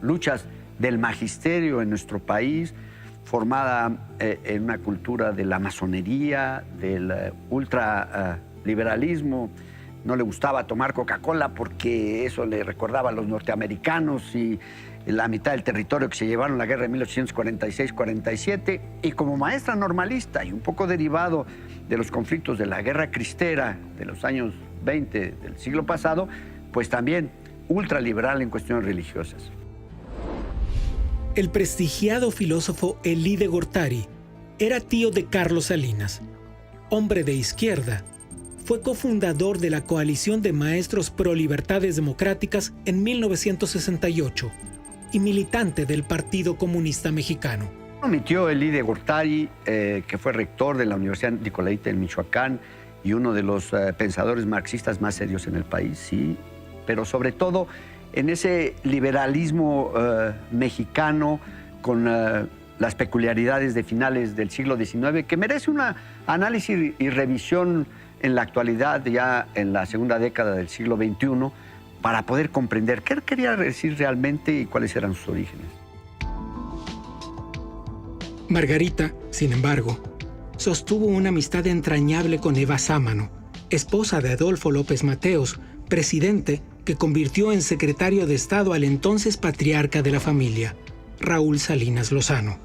luchas del magisterio en nuestro país, formada en una cultura de la masonería, del ultraliberalismo. No le gustaba tomar Coca-Cola porque eso le recordaba a los norteamericanos y la mitad del territorio que se llevaron en la guerra de 1846-47. Y como maestra normalista y un poco derivado de los conflictos de la guerra cristera de los años 20 del siglo pasado, pues también ultraliberal en cuestiones religiosas. El prestigiado filósofo Elí de Gortari era tío de Carlos Salinas. Hombre de izquierda, fue cofundador de la Coalición de Maestros Pro Libertades Democráticas en 1968 y militante del Partido Comunista Mexicano. Mi tío Elí de Gortari, que fue rector de la Universidad Nicolaita en Michoacán y uno de los pensadores marxistas más serios en el país, sí, pero sobre todo en ese liberalismo mexicano con las peculiaridades de finales del siglo XIX, que merece un análisis y revisión en la actualidad, ya en la segunda década del siglo XXI, para poder comprender qué quería decir realmente y cuáles eran sus orígenes. Margarita, sin embargo, sostuvo una amistad entrañable con Eva Sámano, esposa de Adolfo López Mateos, presidente que convirtió en secretario de Estado al entonces patriarca de la familia, Raúl Salinas Lozano.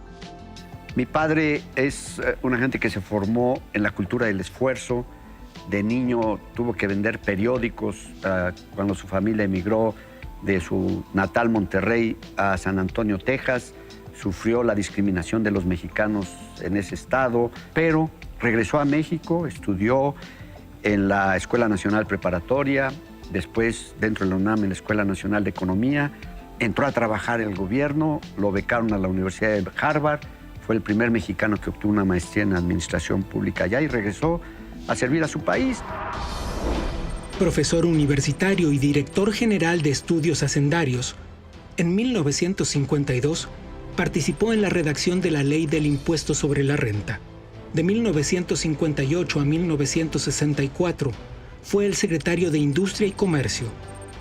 Mi padre es una gente que se formó en la cultura del esfuerzo. De niño tuvo que vender periódicos cuando su familia emigró de su natal Monterrey a San Antonio, Texas. Sufrió la discriminación de los mexicanos en ese estado, pero regresó a México, estudió en la Escuela Nacional Preparatoria, después dentro de la UNAM en la Escuela Nacional de Economía, entró a trabajar en el gobierno, lo becaron a la Universidad de Harvard, fue el primer mexicano que obtuvo una maestría en Administración Pública allá y regresó a servir a su país. Profesor universitario y director general de estudios hacendarios, en 1952 participó en la redacción de la Ley del Impuesto sobre la Renta. De 1958 a 1964 fue el secretario de Industria y Comercio,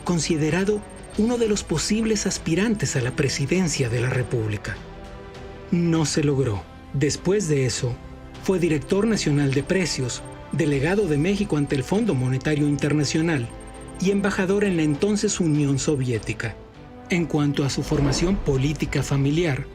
considerado uno de los posibles aspirantes a la presidencia de la República. No se logró. Después de eso, fue director nacional de precios, delegado de México ante el Fondo Monetario Internacional y embajador en la entonces Unión Soviética. En cuanto a su formación política familiar,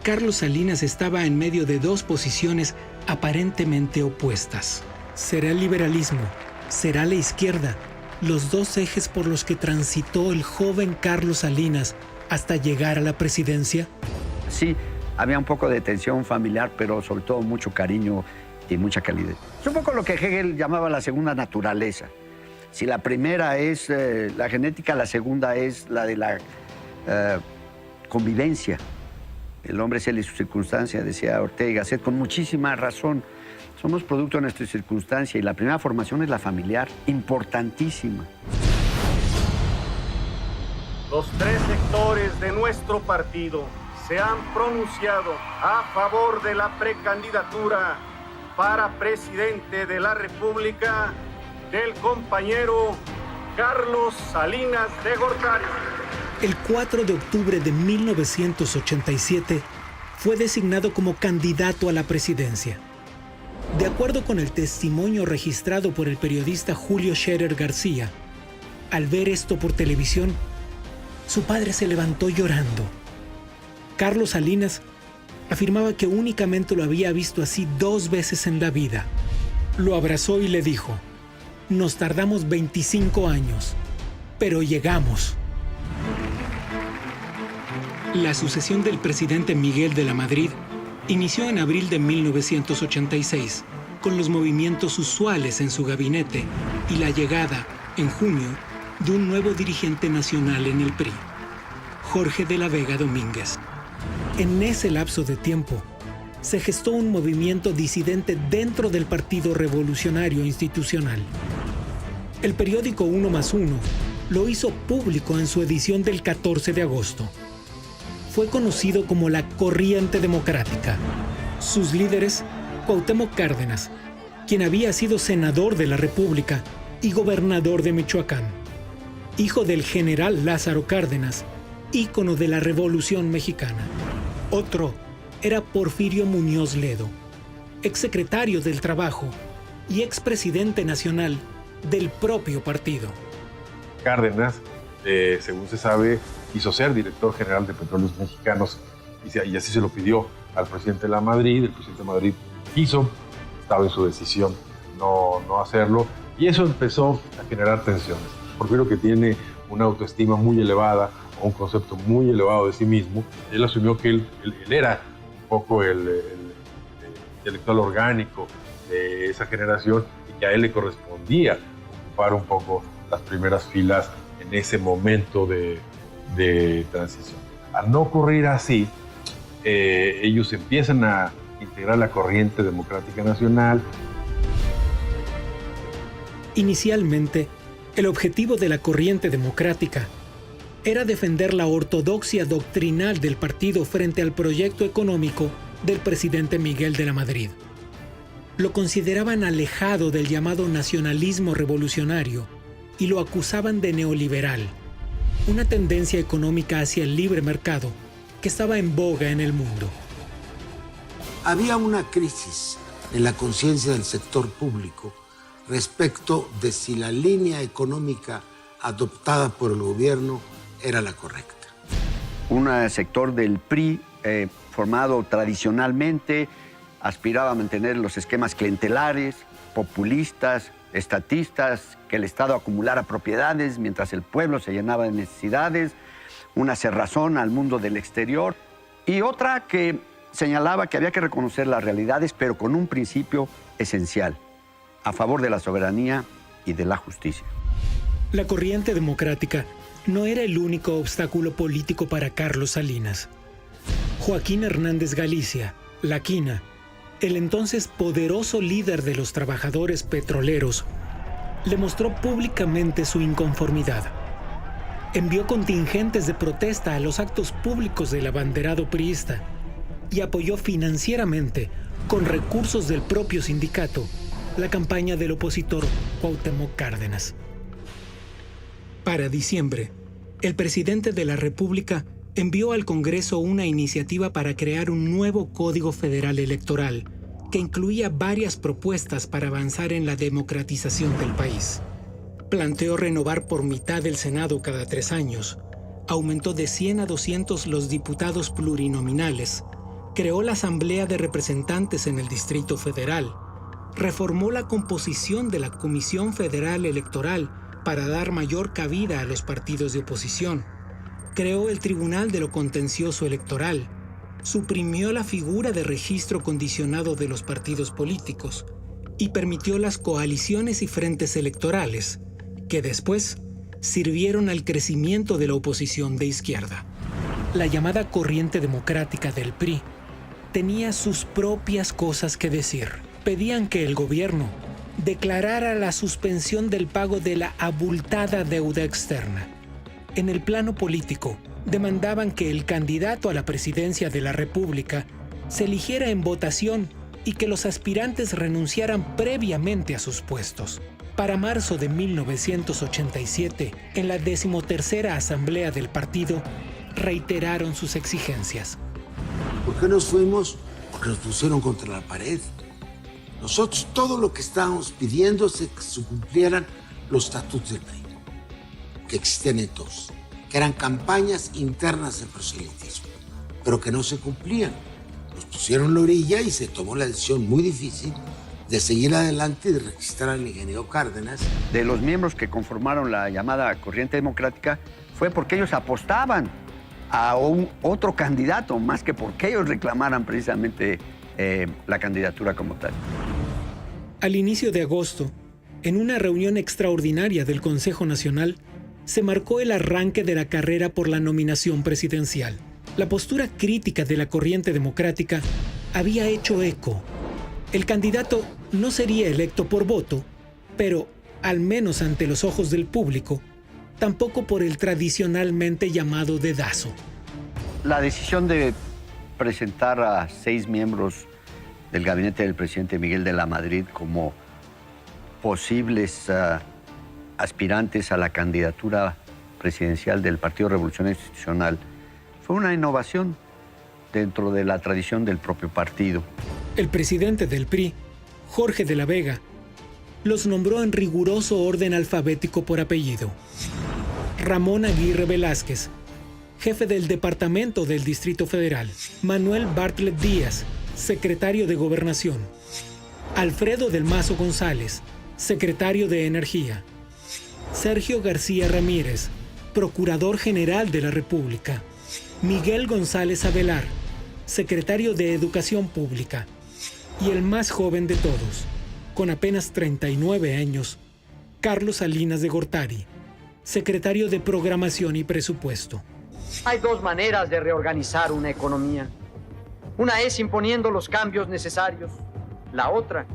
Carlos Salinas estaba en medio de dos posiciones aparentemente opuestas. ¿Será el liberalismo? ¿Será la izquierda? Los dos ejes por los que transitó el joven Carlos Salinas hasta llegar a la presidencia. Sí, había un poco de tensión familiar, pero sobre todo mucho cariño y mucha calidez. Es un poco lo que Hegel llamaba la segunda naturaleza. Si la primera es la genética, la segunda es la de la convivencia. El hombre es él y su circunstancia, decía Ortega y Gasset, con muchísima razón. Somos producto de nuestra circunstancia y la primera formación es la familiar, importantísima. Los 3 sectores de nuestro partido se han pronunciado a favor de la precandidatura para presidente de la República del compañero Carlos Salinas de Gortari. El 4 de octubre de 1987 fue designado como candidato a la presidencia. De acuerdo con el testimonio registrado por el periodista Julio Scherer García, al ver esto por televisión, su padre se levantó llorando. Carlos Salinas afirmaba que únicamente lo había visto así 2 veces en la vida. Lo abrazó y le dijo: "Nos tardamos 25 años, pero llegamos". La sucesión del presidente Miguel de la Madrid inició en abril de 1986, con los movimientos usuales en su gabinete y la llegada, en junio, de un nuevo dirigente nacional en el PRI, Jorge de la Vega Domínguez. En ese lapso de tiempo, se gestó un movimiento disidente dentro del Partido Revolucionario Institucional. El periódico 1+1 lo hizo público en su edición del 14 de agosto. Fue conocido como la Corriente Democrática. Sus líderes, Cuauhtémoc Cárdenas, quien había sido senador de la República y gobernador de Michoacán, hijo del general Lázaro Cárdenas, ícono de la Revolución Mexicana. Otro era Porfirio Muñoz Ledo, exsecretario del Trabajo y expresidente nacional del propio partido. Cárdenas, según se sabe, quiso ser director general de Petróleos Mexicanos y así se lo pidió al presidente de la Madrid. El presidente de Madrid quiso, estaba en su decisión no hacerlo, y eso empezó a generar tensiones. Porfirio, que tiene una autoestima muy elevada, o un concepto muy elevado de sí mismo, él asumió que él era un poco el intelectual orgánico de esa generación y que a él le correspondía ocupar un poco las primeras filas en ese momento de transición. Al no ocurrir así, ellos empiezan a integrar la Corriente Democrática Nacional. Inicialmente, el objetivo de la Corriente Democrática era defender la ortodoxia doctrinal del partido frente al proyecto económico del presidente Miguel de la Madrid. Lo consideraban alejado del llamado nacionalismo revolucionario y lo acusaban de neoliberal, una tendencia económica hacia el libre mercado que estaba en boga en el mundo. Había una crisis en la conciencia del sector público respecto de si la línea económica adoptada por el gobierno era la correcta. Un sector del PRI formado tradicionalmente aspiraba a mantener los esquemas clientelares, populistas, estatistas, que el Estado acumulara propiedades mientras el pueblo se llenaba de necesidades, una cerrazón al mundo del exterior, y otra que señalaba que había que reconocer las realidades, pero con un principio esencial: a favor de la soberanía y de la justicia. La Corriente Democrática no era el único obstáculo político para Carlos Salinas. Joaquín Hernández Galicia, La Quina, el entonces poderoso líder de los trabajadores petroleros, le mostró públicamente su inconformidad. Envió contingentes de protesta a los actos públicos del abanderado priista y apoyó financieramente, con recursos del propio sindicato, la campaña del opositor Cuauhtémoc Cárdenas. Para diciembre, el presidente de la República envió al Congreso una iniciativa para crear un nuevo Código Federal Electoral que incluía varias propuestas para avanzar en la democratización del país. Planteó renovar por mitad el Senado cada 3 años, aumentó de 100 a 200 los diputados plurinominales, creó la Asamblea de Representantes en el Distrito Federal, reformó la composición de la Comisión Federal Electoral para dar mayor cabida a los partidos de oposición, creó el Tribunal de lo Contencioso Electoral, suprimió la figura de registro condicionado de los partidos políticos y permitió las coaliciones y frentes electorales, que después sirvieron al crecimiento de la oposición de izquierda. La llamada Corriente Democrática del PRI tenía sus propias cosas que decir. Pedían que el gobierno declarara la suspensión del pago de la abultada deuda externa. En el plano político, demandaban que el candidato a la presidencia de la República se eligiera en votación y que los aspirantes renunciaran previamente a sus puestos. Para marzo de 1987, en la 13ª Asamblea del partido, reiteraron sus exigencias. ¿Por qué nos fuimos? Porque nos pusieron contra la pared. Nosotros todo lo que estábamos pidiendo es que se cumplieran los estatutos del PRI, que existían en todos, que eran campañas internas de proselitismo, pero que no se cumplían. Nos pusieron en la orilla y se tomó la decisión muy difícil de seguir adelante y de registrar al ingeniero Cárdenas. De los miembros que conformaron la llamada Corriente Democrática fue porque ellos apostaban a otro candidato, más que porque ellos reclamaran precisamente la candidatura como tal. Al inicio de agosto, en una reunión extraordinaria del Consejo Nacional, se marcó el arranque de la carrera por la nominación presidencial. La postura crítica de la Corriente Democrática había hecho eco. El candidato no sería electo por voto, pero, al menos ante los ojos del público, tampoco por el tradicionalmente llamado dedazo. La decisión de presentar a 6 miembros del gabinete del presidente Miguel de la Madrid como posibles aspirantes a la candidatura presidencial del Partido Revolucionario Institucional fue una innovación dentro de la tradición del propio partido. El presidente del PRI, Jorge de la Vega, los nombró en riguroso orden alfabético por apellido. Ramón Aguirre Velázquez, jefe del Departamento del Distrito Federal. Manuel Bartlett Díaz, secretario de Gobernación. Alfredo del Mazo González, secretario de Energía. Sergio García Ramírez, procurador general de la República. Miguel González Avelar, secretario de Educación Pública. Y el más joven de todos, con apenas 39 años, Carlos Salinas de Gortari, secretario de Programación y Presupuesto. Hay 2 maneras de reorganizar una economía. Una es imponiendo los cambios necesarios. La otra,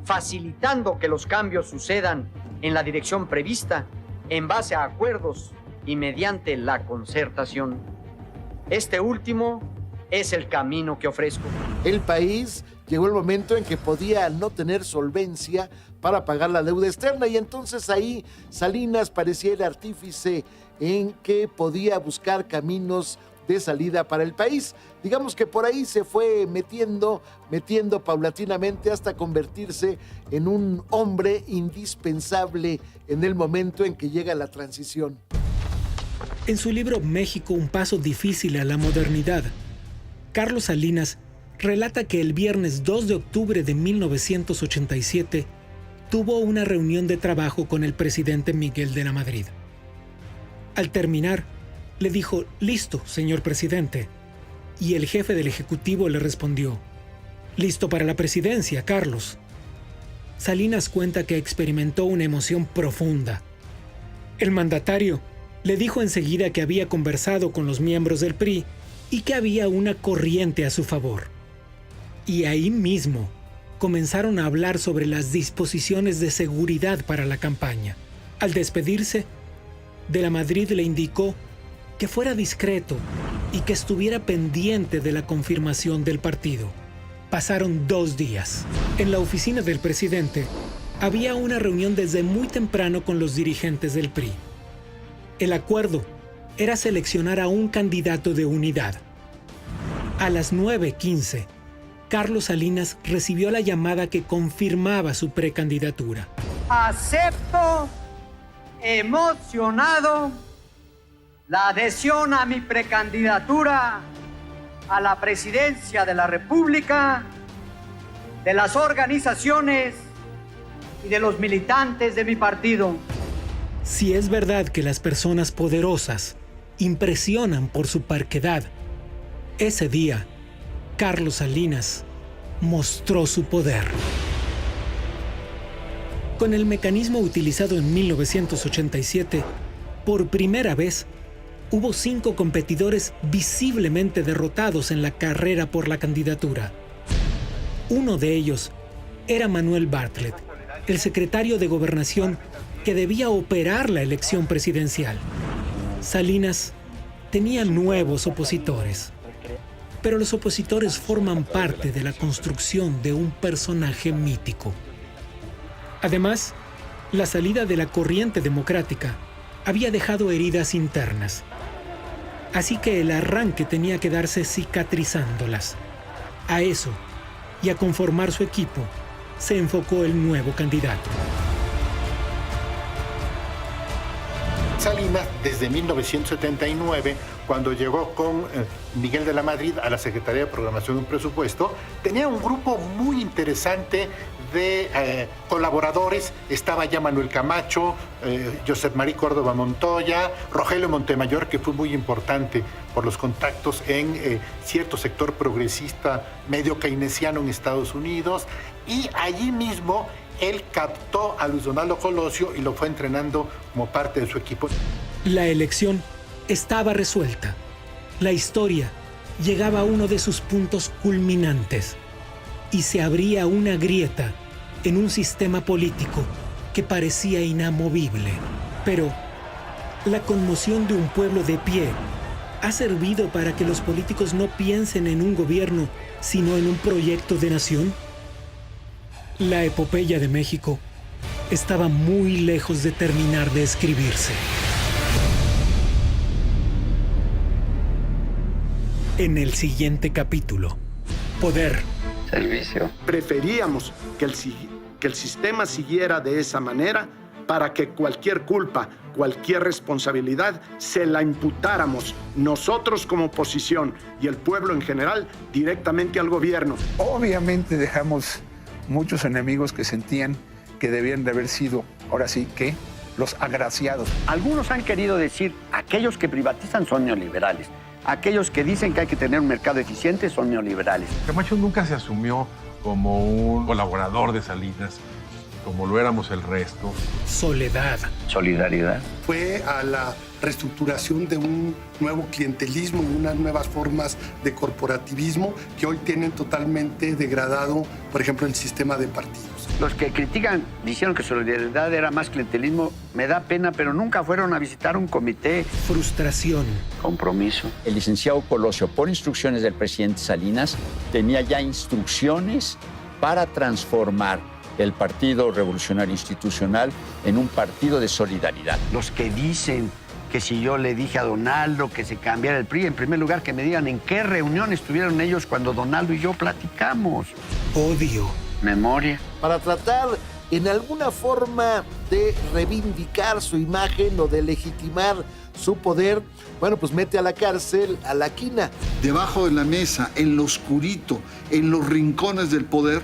facilitando que los cambios sucedan en la dirección prevista, en base a acuerdos y mediante la concertación. Este último es el camino que ofrezco. El país llegó el momento en que podía no tener solvencia para pagar la deuda externa y entonces ahí Salinas parecía el artífice en que podía buscar caminos de salida para el país. Digamos que por ahí se fue metiendo paulatinamente hasta convertirse en un hombre indispensable en el momento en que llega la transición. En su libro México, un paso difícil a la modernidad, Carlos Salinas relata que el viernes 2 de octubre de 1987 tuvo una reunión de trabajo con el presidente Miguel de la Madrid. Al terminar, le dijo, «Listo, señor presidente». Y el jefe del Ejecutivo le respondió, «Listo para la presidencia, Carlos». Salinas cuenta que experimentó una emoción profunda. El mandatario le dijo enseguida que había conversado con los miembros del PRI y que había una corriente a su favor. Y ahí mismo comenzaron a hablar sobre las disposiciones de seguridad para la campaña. Al despedirse, de la Madrid le indicó que fuera discreto y que estuviera pendiente de la confirmación del partido. Pasaron 2 días. En la oficina del presidente había una reunión desde muy temprano con los dirigentes del PRI. El acuerdo era seleccionar a un candidato de unidad. A las 9:15, Carlos Salinas recibió la llamada que confirmaba su precandidatura. Acepto, emocionado, la adhesión a mi precandidatura a la presidencia de la República, de las organizaciones y de los militantes de mi partido. Si es verdad que las personas poderosas impresionan por su parquedad, ese día, Carlos Salinas mostró su poder. Con el mecanismo utilizado en 1987, por primera vez, hubo 5 competidores visiblemente derrotados en la carrera por la candidatura. Uno de ellos era Manuel Bartlett, el secretario de Gobernación que debía operar la elección presidencial. Salinas tenía nuevos opositores, pero los opositores forman parte de la construcción de un personaje mítico. Además, La salida de la corriente democrática había dejado heridas internas. Así que el arranque tenía que darse cicatrizándolas. A eso, y a conformar su equipo, se enfocó el nuevo candidato. Salinas, desde 1979, cuando llegó con Miguel de la Madrid a la Secretaría de Programación y Presupuesto, tenía un grupo muy interesante de colaboradores. Estaba ya Manuel Camacho, Josep María Córdoba Montoya, Rogelio Montemayor, que fue muy importante por los contactos en cierto sector progresista medio keynesiano en Estados Unidos, y allí mismo él captó a Luis Donaldo Colosio y lo fue entrenando como parte de su equipo. La elección estaba resuelta. La historia llegaba a uno de sus puntos culminantes y se abría una grieta en un sistema político que parecía inamovible. Pero la conmoción de un pueblo de pie ha servido para que los políticos no piensen en un gobierno, sino en un proyecto de nación. La epopeya de México estaba muy lejos de terminar de escribirse. En el siguiente capítulo, Poder. Servicio. Preferíamos que el sistema siguiera de esa manera para que cualquier culpa, cualquier responsabilidad se la imputáramos nosotros como oposición y el pueblo en general directamente al gobierno. Obviamente dejamos muchos enemigos que sentían que debían de haber sido, ahora sí que, los agraciados. Algunos han querido decir, aquellos que privatizan son neoliberales. Aquellos que dicen que hay que tener un mercado eficiente son neoliberales. Camacho nunca se asumió como un colaborador de Salinas, como lo éramos el resto. Soledad. Solidaridad. Fue a la reestructuración de un nuevo clientelismo, unas nuevas formas de corporativismo que hoy tienen totalmente degradado, por ejemplo, el sistema de partidos. Los que critican dijeron que solidaridad era más clientelismo. Me da pena, pero nunca fueron a visitar un comité. Frustración. Compromiso. El licenciado Colosio, por instrucciones del presidente Salinas, tenía ya instrucciones para transformar el Partido Revolucionario Institucional en un partido de solidaridad. Los que dicen que si yo le dije a Donaldo que se cambiara el PRI, en primer lugar que me digan en qué reunión estuvieron ellos cuando Donaldo y yo platicamos. Odio. Memoria. Para tratar en alguna forma de reivindicar su imagen o de legitimar su poder, bueno, pues mete a la cárcel a la Quina. Debajo de la mesa, en lo oscurito, en los rincones del poder,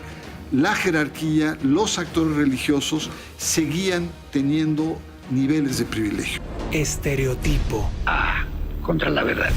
la jerarquía, los actores religiosos seguían teniendo niveles de privilegio. Estereotipo. Contra la verdad.